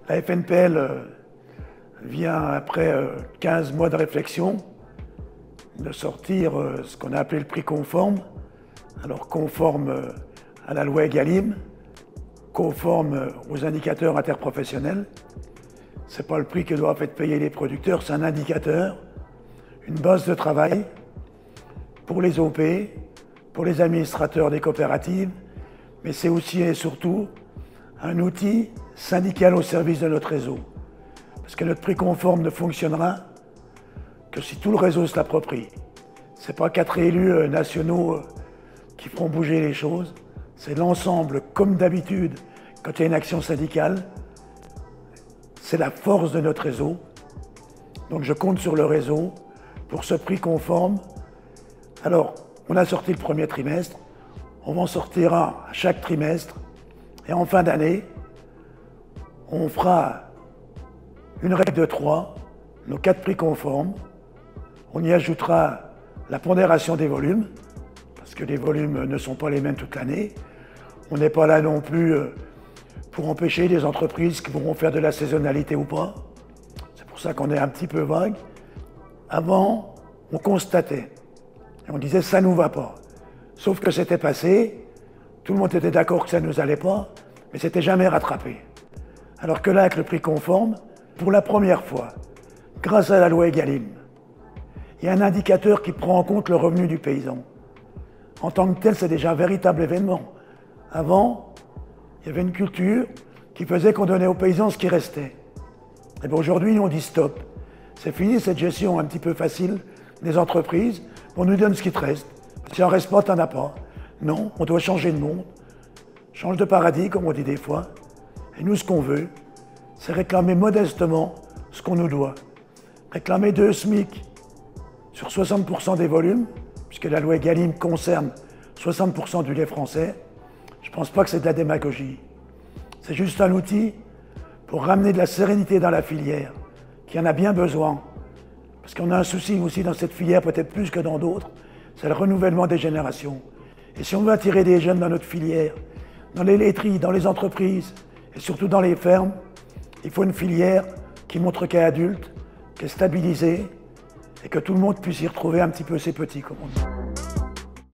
La FNPL vient, après 15 mois de réflexion, de sortir ce qu'on a appelé le prix conforme. Alors conforme à la loi Egalim, conforme aux indicateurs interprofessionnels. Ce n'est pas le prix que doivent être payés les producteurs, c'est un indicateur, une base de travail pour les OP, pour les administrateurs des coopératives, mais c'est aussi et surtout un outil syndical au service de notre réseau. Parce que notre prix conforme ne fonctionnera que si tout le réseau se l'approprie. Ce n'est pas 4 élus nationaux qui feront bouger les choses, c'est l'ensemble, comme d'habitude, quand il y a une action syndicale, c'est la force de notre réseau. Donc je compte sur le réseau pour ce prix conforme. Alors, on a sorti le premier trimestre, on en sortira à chaque trimestre, et en fin d'année, on fera une règle de 3, nos 4 prix conformes. On y ajoutera la pondération des volumes, parce que les volumes ne sont pas les mêmes toute l'année. On n'est pas là non plus pour empêcher les entreprises qui pourront faire de la saisonnalité ou pas. C'est pour ça qu'on est un petit peu vague. Avant, on constatait, et on disait ça ne nous va pas. Sauf que c'était passé, tout le monde était d'accord que ça ne nous allait pas, mais c'était jamais rattrapé. Alors que là, avec le prix conforme, pour la première fois, grâce à la loi Egalim, il y a un indicateur qui prend en compte le revenu du paysan. En tant que tel, c'est déjà un véritable événement. Avant, il y avait une culture qui faisait qu'on donnait aux paysans ce qui restait. Et bien aujourd'hui, on dit stop. C'est fini cette gestion un petit peu facile des entreprises. On nous donne ce qui te reste. Si on ne reste pas, tu n'en as pas. Non, on doit changer de monde. Change de paradis, comme on dit des fois. Et nous, ce qu'on veut, c'est réclamer modestement ce qu'on nous doit. Réclamer 2 SMIC sur 60% des volumes, puisque la loi Egalim concerne 60% du lait français. Je ne pense pas que c'est de la démagogie. C'est juste un outil pour ramener de la sérénité dans la filière, qui en a bien besoin. Parce qu'on a un souci aussi dans cette filière, peut-être plus que dans d'autres, c'est le renouvellement des générations. Et si on veut attirer des jeunes dans notre filière, dans les laiteries, dans les entreprises, et surtout dans les fermes, il faut une filière qui montre qu'elle est adulte, qu'elle est stabilisée, et que tout le monde puisse y retrouver un petit peu ses petits, comme on dit.